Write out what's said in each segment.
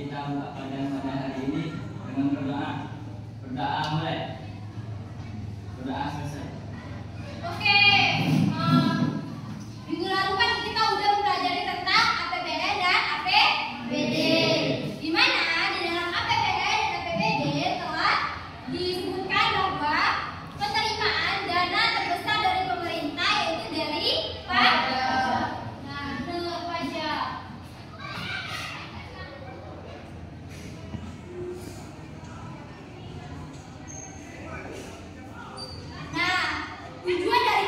kita buka pelajaran pada hari ini dengan berdoa. Berdoa mulai. Berdoa selesai. Oke, minggu lalu kan kita udah mempelajari tentang APBN dan APBD. Di mana di dalam APBN dan APBD telah disebutkan bahwa penerimaan dana terbesar dari pemerintah yaitu dari pajak. Nah, benar pajak. Nah, tujuan dari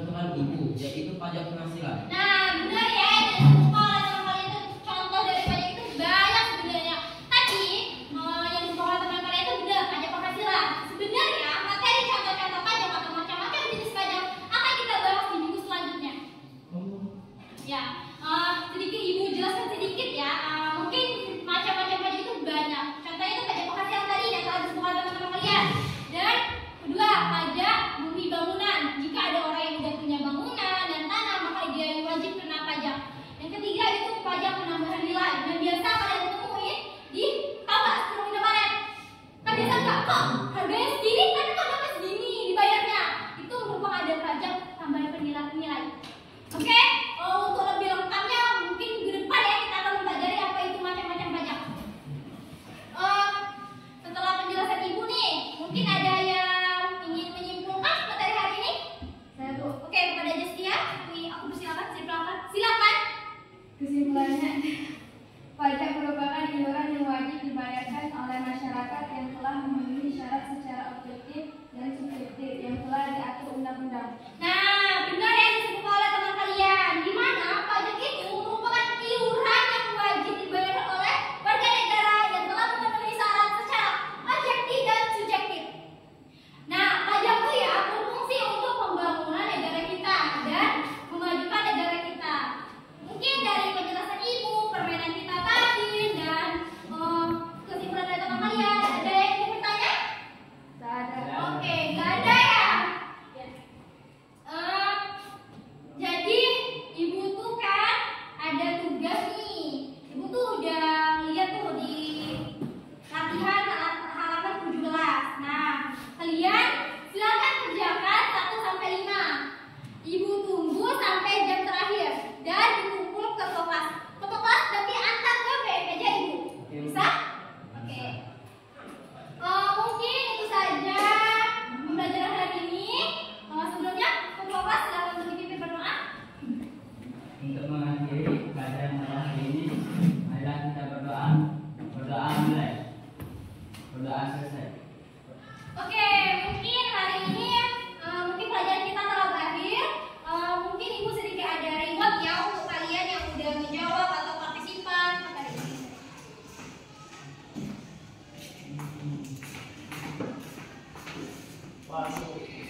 ketentuan ibu, yaitu pajak penghasilan. Nah, benar ya. Dan sekolah teman kalian itu contoh dari pajak itu banyak sebenarnya. Tapi yang sekolah teman kalian itu benar pajak penghasilan. Sebenarnya materi contoh-contoh pajak atau macam-macam jenis pajak akan kita bahas di minggu selanjutnya. Ya, sedikit ibu jelaskan sedikit ya. Mungkin macam-macam pajak itu banyak. Contohnya itu pajak penghasilan tadi yang telah disebutkan teman-teman kalian. Dan kedua, pajak bumi bangunan. Jika ada orang yang sudah punya bangunan dan tanah, maka dia wajib kena pajak. Yang ketiga itu pajak penambahan nilai. Dan biasa kalian temuin di tabel sebelum kemarin. Kan biasa enggak kok harganya segini, tapi kok dapat segini dibayarnya. Itu merupakan ada pajak tambahan nilai. Oke, untuk lebih lengkapnya mungkin minggu depan ya kita akan mempelajari apa itu macam-macam pajak. Setelah penjelasan ibu nih, mungkin ada yang ingin menyimpulkan materi hari ini? Saya tuh. Oke, kepada Justia, aku persilakan. Silakan. Kesimpulannya, pajak merupakan iuran yang wajib dibayarkan oleh masyarakat yang telah memenuhi syarat secara objektif dan subjektif yang telah diatur undang-undang. Nah, benar yang disebut oleh teman kalian. Di mana pajak itu merupakan iuran yang wajib dibayar oleh warga negara yang telah memenuhi syarat secara objektif dan subjektif. Nah, pajak itu ya berfungsi untuk pembangunan negara kita dan memajukan negara kita. Mungkin dari penjelasan ibu, permainan kita tadi, dan kesimpulan dari teman kalian, ada yang ingin bertanya? Tak ada. Oke, nggak ada ya? Jadi ibu tuh kan ada tugas nih. Ibu tuh udah lihat tuh di latihan halaman 17. Nah, kalian silakan kerjakan 1 sampai 5. Ibu tunggu sampai jam terakhir dan dikumpul ke kelas. Ke kelas nanti antar ke PM aja ibu. Bisa? Oke. Mungkin itu saja pembelajaran hari ini. Sebelumnya, ketua silakan untuk dipimpin berdoa. Untuk mengakhiri pelajaran hari ini, marilah kita berdoa. Berdoa mulai. Berdoa selesai. Oke, mungkin hari ini mungkin pelajaran kita telah berakhir. Mungkin ibu sedikit ada reward ya untuk kalian yang udah menjawab atau partisipan hari ini. Masuk.